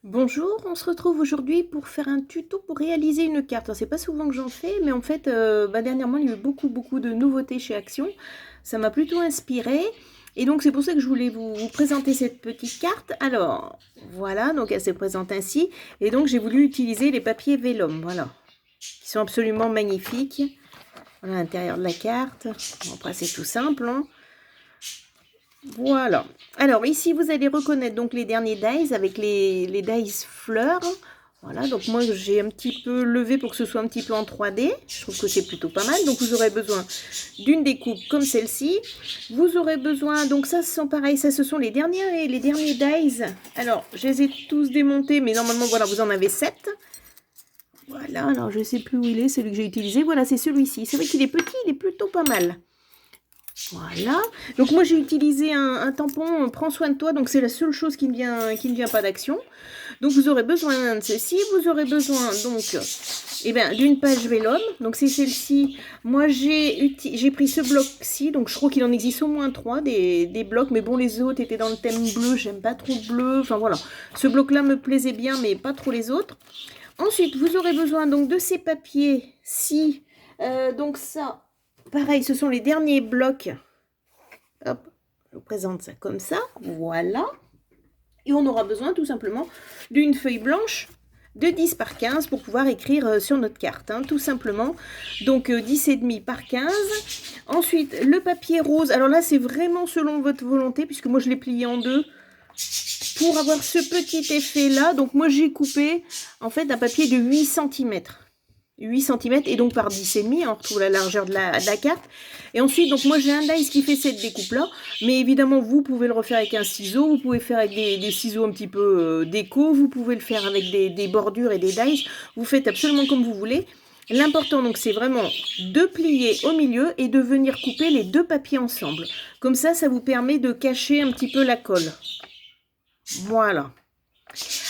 Bonjour, on se retrouve aujourd'hui pour faire un tuto pour réaliser une carte. Alors, c'est pas souvent que j'en fais, mais en fait, dernièrement, il y a eu beaucoup de nouveautés chez Action. Ça m'a plutôt inspiré. Et donc, c'est pour ça que je voulais vous présenter cette petite carte. Alors, voilà, donc elle se présente ainsi. Et donc, j'ai voulu utiliser les papiers vélum, voilà, qui sont absolument magnifiques. Voilà l'intérieur de la carte. Bon, après, c'est tout simple, hein. Voilà. Alors ici, vous allez reconnaître donc les derniers dies avec les dies fleurs. Voilà, donc moi j'ai un petit peu levé pour que ce soit un petit peu en 3D. Je trouve que c'est plutôt pas mal. Donc vous aurez besoin d'une découpe comme celle-ci. Vous aurez besoin, donc ça ce sont pareil, ça ce sont les derniers dies. Alors je les ai tous démontés, mais normalement voilà, vous en avez 7. Voilà, alors je sais plus où il est, celui que j'ai utilisé. Voilà, c'est celui-ci. C'est vrai qu'il est petit, il est plutôt pas mal. Voilà, donc moi j'ai utilisé un tampon Prends soin de toi, donc c'est la seule chose qui ne vient pas d'Action. Donc vous aurez besoin de ceci, vous aurez besoin donc d'une page vélum, donc c'est celle-ci. Moi j'ai pris ce bloc-ci, donc je crois qu'il en existe au moins 3 des blocs, mais bon les autres étaient dans le thème bleu, j'aime pas trop le bleu, enfin voilà. Ce bloc-là me plaisait bien, mais pas trop les autres. Ensuite, vous aurez besoin donc de ces papiers-ci, donc ça... Pareil, ce sont les derniers blocs. Hop, je vous présente ça comme ça. Voilà. Et on aura besoin tout simplement d'une feuille blanche de 10 par 15 pour pouvoir écrire sur notre carte, hein, tout simplement. Donc 10,5 par 15. Ensuite, le papier rose. Alors là, c'est vraiment selon votre volonté, puisque moi, je l'ai plié en deux pour avoir ce petit effet-là. Donc moi, j'ai coupé en fait un papier de 8 cm. 8 cm et donc par 10,5, on retrouve la largeur de la carte. Et ensuite, donc moi j'ai un dice qui fait cette découpe-là, mais évidemment vous pouvez le refaire avec un ciseau, vous pouvez faire avec des ciseaux un petit peu déco, vous pouvez le faire avec des bordures et des dice, vous faites absolument comme vous voulez. L'important donc c'est vraiment de plier au milieu et de venir couper les deux papiers ensemble. Comme ça vous permet de cacher un petit peu la colle. Voilà.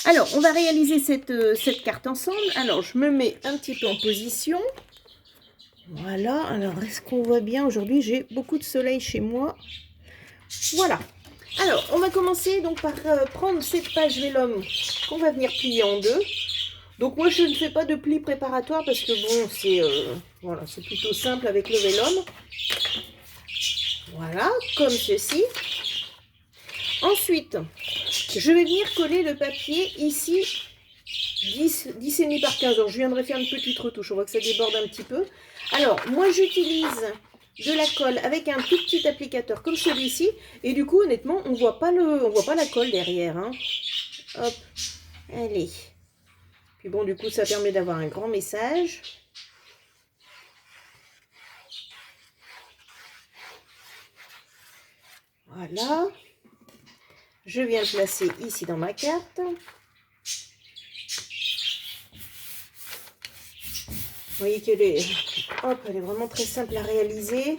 Alors, on va réaliser cette carte ensemble. Alors, je me mets un petit peu en position. Voilà. Alors, est-ce qu'on voit bien? Aujourd'hui, j'ai beaucoup de soleil chez moi. Voilà. Alors, on va commencer donc par prendre cette page vélum qu'on va venir plier en deux. Donc, moi, je ne fais pas de pli préparatoire parce que, bon, c'est voilà, c'est plutôt simple avec le vélum. Voilà, comme ceci. Ensuite, je vais venir coller le papier ici 10,5 par 15. Alors, je viendrai faire une petite retouche. On voit que ça déborde un petit peu. Alors, moi, j'utilise de la colle avec un tout petit applicateur comme celui-ci. Et du coup, honnêtement, on voit pas la colle derrière, hein. Hop, allez. Puis bon, du coup, ça permet d'avoir un grand message. Voilà. Je viens le placer ici dans ma carte. Vous voyez qu'elle est, hop, elle est vraiment très simple à réaliser.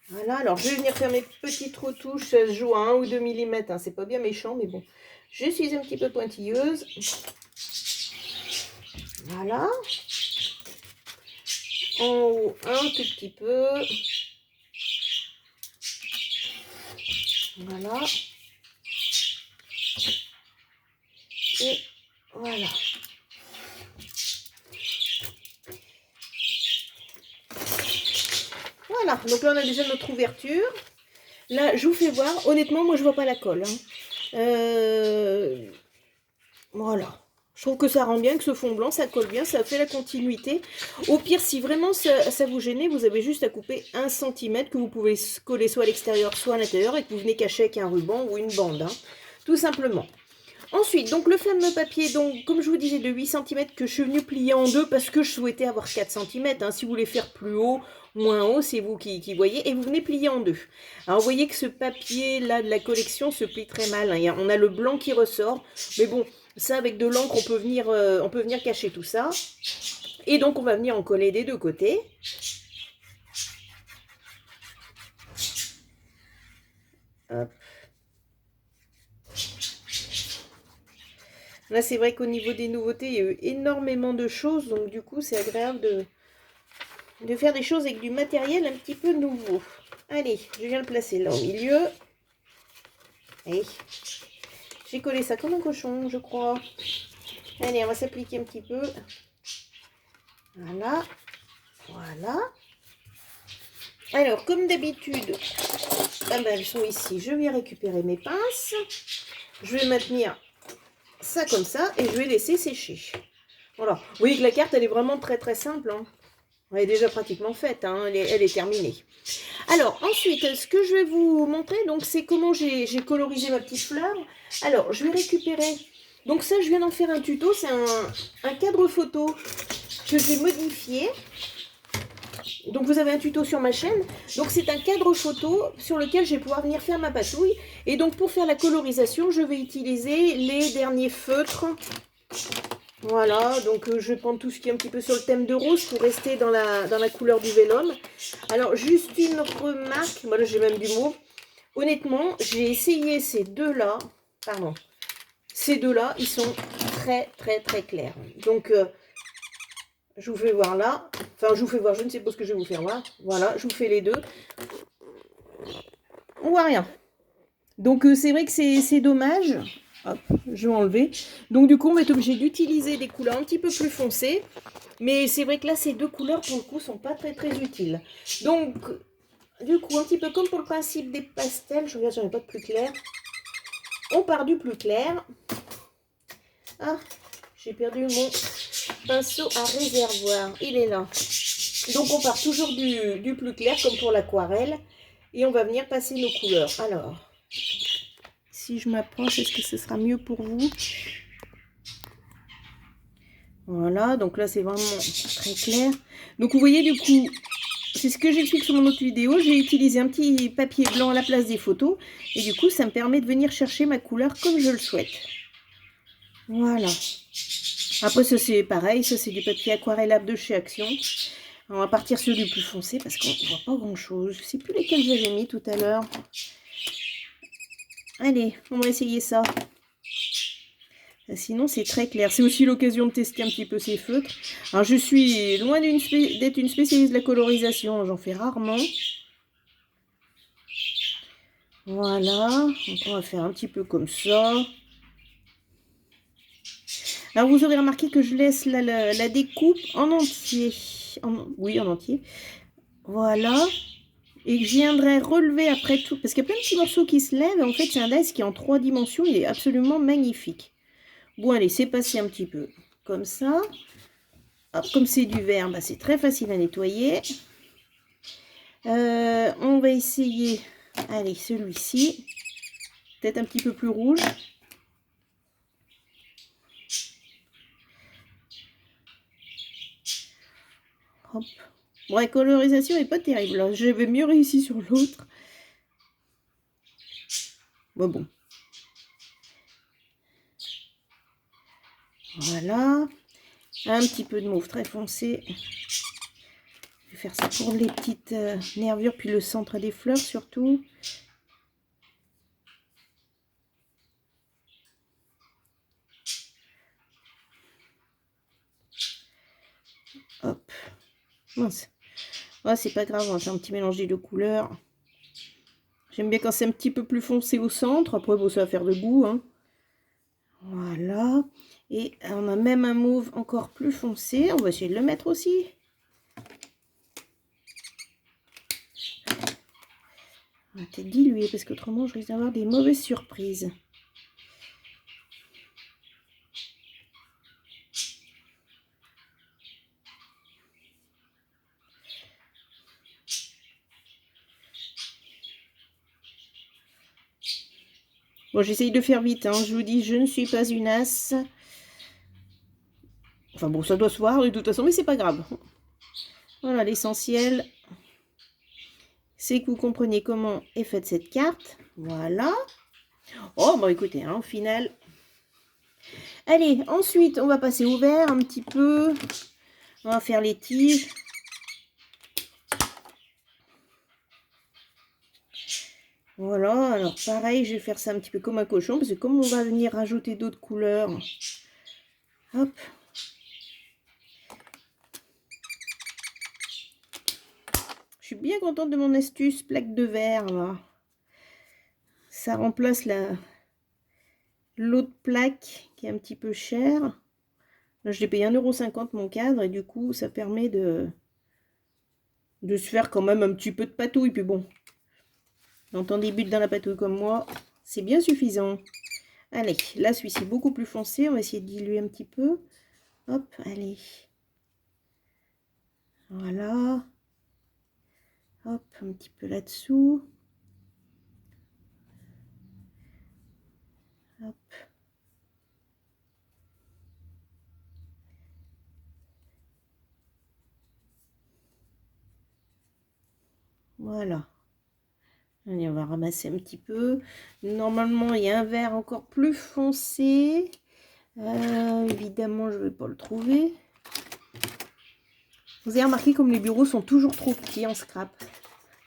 Voilà, alors je vais venir faire mes petites retouches. Ça se joue à 1 ou 2 mm, hein. C'est pas bien méchant, mais bon. Je suis un petit peu pointilleuse. Voilà. En haut, un tout petit peu. Voilà. Et voilà. Voilà, donc là on a déjà notre ouverture. Là, je vous fais voir. Honnêtement, moi je vois pas la colle, hein. Voilà. Je trouve que ça rend bien, que ce fond blanc, ça colle bien, ça fait la continuité. Au pire, si vraiment ça vous gênait, vous avez juste à couper 1 cm que vous pouvez coller soit à l'extérieur, soit à l'intérieur et que vous venez cacher avec un ruban ou une bande, hein, tout simplement. Ensuite, donc le fameux papier, donc comme je vous disais, de 8 cm que je suis venue plier en deux parce que je souhaitais avoir 4 cm. Hein. Si vous voulez faire plus haut, moins haut, c'est vous qui voyez. Et vous venez plier en deux. Alors vous voyez que ce papier-là de la collection se plie très mal. Hein. On a le blanc qui ressort. Mais bon, ça avec de l'encre, on peut venir cacher tout ça. Et donc on va venir en coller des deux côtés. Hop. Là, c'est vrai qu'au niveau des nouveautés, il y a eu énormément de choses. Donc, du coup, c'est agréable de faire des choses avec du matériel un petit peu nouveau. Allez, je viens le placer là au milieu. Allez. J'ai collé ça comme un cochon, je crois. Allez, on va s'appliquer un petit peu. Voilà. Voilà. Alors, comme d'habitude, ah ben, elles sont ici. Je vais récupérer mes pinces. Je vais maintenir ça comme ça et je vais laisser sécher. Voilà. Vous voyez que la carte, elle est vraiment très très simple. Hein. Elle est déjà pratiquement faite. Hein. Elle est terminée. Alors, ensuite, ce que je vais vous montrer, donc, c'est comment j'ai colorisé ma petite fleur. Alors, je vais récupérer... Donc ça, je viens d'en faire un tuto. C'est un cadre photo que j'ai modifié. Donc vous avez un tuto sur ma chaîne. Donc c'est un cadre photo sur lequel je vais pouvoir venir faire ma patouille. Et donc pour faire la colorisation, je vais utiliser les derniers feutres. Voilà, donc je vais prendre tout ce qui est un petit peu sur le thème de rose pour rester dans la couleur du vélum. Alors juste une remarque, voilà, j'ai même du mauve. Honnêtement, j'ai essayé ces deux-là, pardon, ces deux-là, ils sont très très très clairs. Donc je vous fais voir là. Enfin, je vous fais voir, je ne sais pas ce que je vais vous faire voir. Voilà, je vous fais les deux. On voit rien. Donc, c'est vrai que c'est dommage. Hop, je vais enlever. Donc, du coup, on va être obligé d'utiliser des couleurs un petit peu plus foncées. Mais c'est vrai que là, ces deux couleurs, pour le coup, sont pas très, très utiles. Donc, du coup, un petit peu comme pour le principe des pastels. Je regarde, j'en ai pas de plus clair. On part du plus clair. Ah, j'ai perdu mon pinceau à réservoir. Il est là. Donc on part toujours du plus clair comme pour l'aquarelle. Et on va venir passer nos couleurs. Alors, si je m'approche, est-ce que ce sera mieux pour vous? Voilà, donc là c'est vraiment très clair. Donc vous voyez du coup, c'est ce que j'explique sur mon autre vidéo. J'ai utilisé un petit papier blanc à la place des photos. Et du coup, ça me permet de venir chercher ma couleur comme je le souhaite. Voilà. Après, ça c'est pareil, ça c'est du papier aquarellable de chez Action. On va partir sur du plus foncé parce qu'on ne voit pas grand chose. Je ne sais plus lesquels j'avais mis tout à l'heure. Allez, on va essayer ça. Sinon, c'est très clair. C'est aussi l'occasion de tester un petit peu ces feutres. Alors, je suis loin d'être une spécialiste de la colorisation. J'en fais rarement. Voilà. Donc, on va faire un petit peu comme ça. Alors, vous aurez remarqué que je laisse la découpe en entier. Oui, en entier. Voilà. Et que je viendrai relever après tout. Parce qu'il y a plein de petits morceaux qui se lèvent. Et en fait, c'est un dice qui est en 3 dimensions. Il est absolument magnifique. Bon, allez, c'est passé un petit peu comme ça. Hop, comme c'est du verre, bah, c'est très facile à nettoyer. On va essayer, allez, celui-ci. Peut-être un petit peu plus rouge. Hop. Bon, la colorisation n'est pas terrible. J'avais mieux réussi sur l'autre. Bon. Voilà. Un petit peu de mauve très foncé. Je vais faire ça pour les petites nervures, puis le centre des fleurs surtout. Hop. Mince. Oh, c'est pas grave, on va faire un petit mélange des deux couleurs. J'aime bien quand c'est un petit peu plus foncé au centre. Après, bon, ça va faire de goût. Hein. Voilà. Et on a même un mauve encore plus foncé. On va essayer de le mettre aussi. On va peut-être diluer parce qu'autrement, je risque d'avoir des mauvaises surprises. Bon, j'essaye de faire vite, hein. Je vous dis, je ne suis pas une as. Enfin bon, ça doit se voir de toute façon, mais c'est pas grave. Voilà, l'essentiel, c'est que vous compreniez comment est faite cette carte. Voilà. Oh, bon, écoutez, hein, au final... Allez, ensuite, on va passer au vert un petit peu. On va faire les tiges. Voilà, alors pareil, je vais faire ça un petit peu comme un cochon, parce que comme on va venir rajouter d'autres couleurs, hop. Je suis bien contente de mon astuce plaque de verre, là. Ça remplace le l'autre plaque qui est un petit peu chère. Là, je l'ai payé 1,50 € mon cadre, et du coup, ça permet de se faire quand même un petit peu de patouille. Puis bon, quand on débute dans la patouille comme moi, c'est bien suffisant. Allez, là, celui-ci beaucoup plus foncé. On va essayer de diluer un petit peu. Hop, allez. Voilà. Hop, un petit peu là-dessous. Hop. Voilà. Allez, on va ramasser un petit peu. Normalement, il y a un vert encore plus foncé. Évidemment, je ne vais pas le trouver. Vous avez remarqué comme les bureaux sont toujours trop petits en scrap.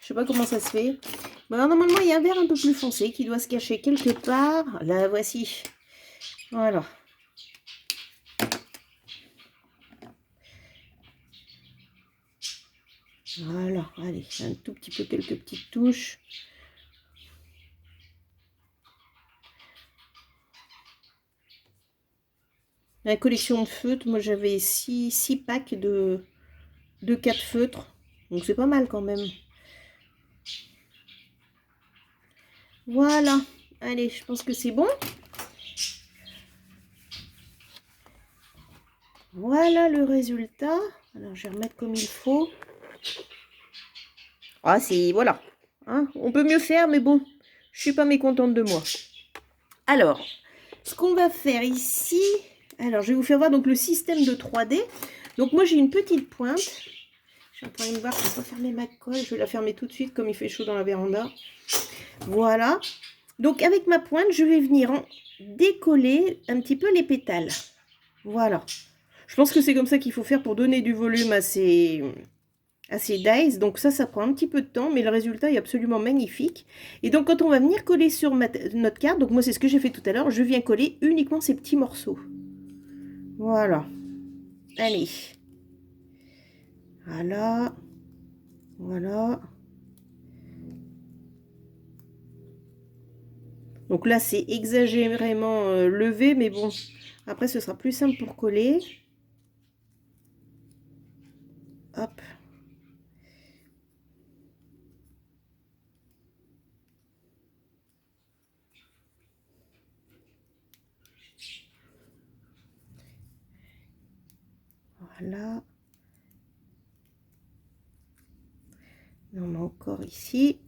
Je sais pas comment ça se fait. Bon, alors, normalement, il y a un vert un peu plus foncé qui doit se cacher quelque part. Là, voici. Voilà. Voilà, allez, un tout petit peu, quelques petites touches. La collection de feutres, moi j'avais 6 packs de 4 feutres. Donc c'est pas mal quand même. Voilà, allez, je pense que c'est bon. Voilà le résultat. Alors je vais remettre comme il faut. Ah c'est, voilà. Hein, on peut mieux faire, mais bon, je suis pas mécontente de moi. Alors, ce qu'on va faire ici... Alors, je vais vous faire voir donc le système de 3D. Donc, moi, j'ai une petite pointe. Je suis en train de voir, je ne vais pas fermer ma colle. Je vais la fermer tout de suite, comme il fait chaud dans la véranda. Voilà. Donc, avec ma pointe, je vais venir décoller un petit peu les pétales. Voilà. Je pense que c'est comme ça qu'il faut faire pour donner du volume à ces dies. Donc ça prend un petit peu de temps, mais le résultat est absolument magnifique. Et donc quand on va venir coller sur notre carte, donc moi c'est ce que j'ai fait tout à l'heure, je viens coller uniquement ces petits morceaux. Voilà. Allez. Voilà. Voilà. Donc là c'est exagérément levé, mais bon, après ce sera plus simple pour coller. Hop. Voilà. On a encore ici.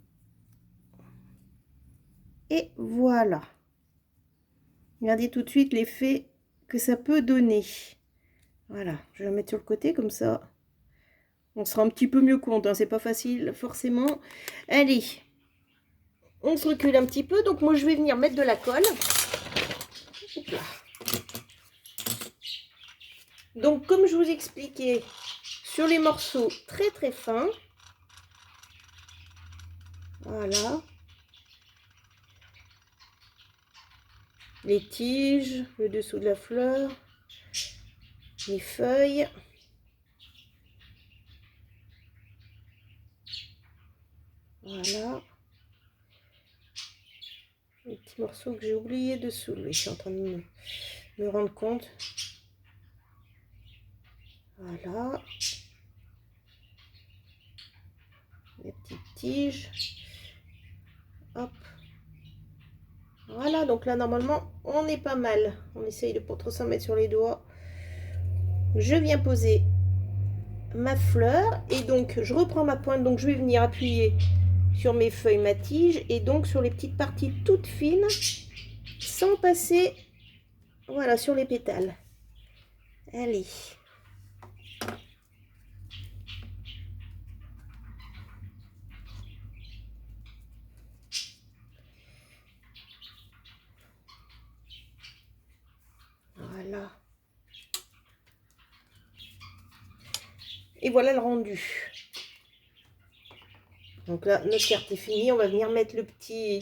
Et voilà. Regardez tout de suite l'effet que ça peut donner. Voilà, je vais la mettre sur le côté comme ça. On sera un petit peu mieux compte, hein, c'est pas facile forcément. Allez, on se recule un petit peu. Donc moi je vais venir mettre de la colle. Donc comme je vous expliquais, sur les morceaux très très fins. Voilà. Les tiges, le dessous de la fleur, les feuilles. Voilà. Les petits morceaux que j'ai oublié de soulever. Je suis en train de me rendre compte. Voilà. Les petites tiges. Hop. Voilà, donc là, normalement, on est pas mal. On essaye de pas trop s'en mettre sur les doigts. Je viens poser ma fleur. Et donc, je reprends ma pointe. Donc, je vais venir appuyer sur mes feuilles, ma tige. Et donc, sur les petites parties toutes fines, sans passer, voilà, sur les pétales. Allez. Voilà. Et voilà le rendu. Donc là, notre carte est finie. On va venir mettre le petit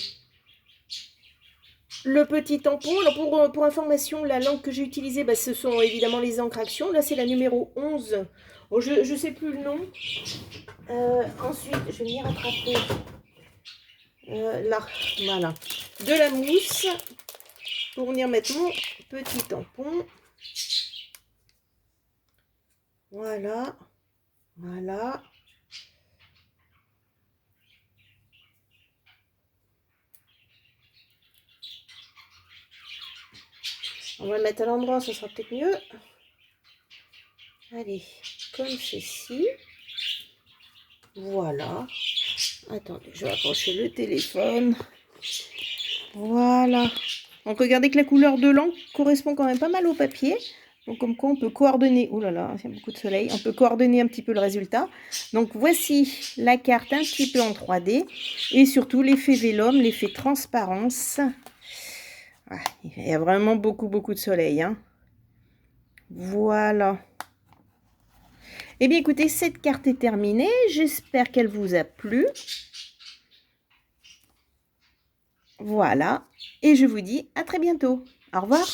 tampon. Alors pour information, la langue que j'ai utilisée, bah, ce sont évidemment les encres Action. Là, c'est la numéro 11. Oh, je ne sais plus le nom. Ensuite, je vais venir attraper là, voilà, de la mousse. pour venir mettre mon petit tampon. Voilà, voilà. On va le mettre à l'endroit, ça sera peut-être mieux. Allez, comme ceci. Voilà. Attendez, je vais approcher le téléphone. Voilà. Donc regardez que la couleur de l'encre correspond quand même pas mal au papier. Donc comme quoi on peut coordonner. Ouh là là, il y a beaucoup de soleil. On peut coordonner un petit peu le résultat. Donc voici la carte un petit peu en 3D. Et surtout l'effet vélum, l'effet transparence. Ah, il y a vraiment beaucoup de soleil, hein. Voilà. Eh bien écoutez, cette carte est terminée. J'espère qu'elle vous a plu. Voilà. Et je vous dis à très bientôt. Au revoir.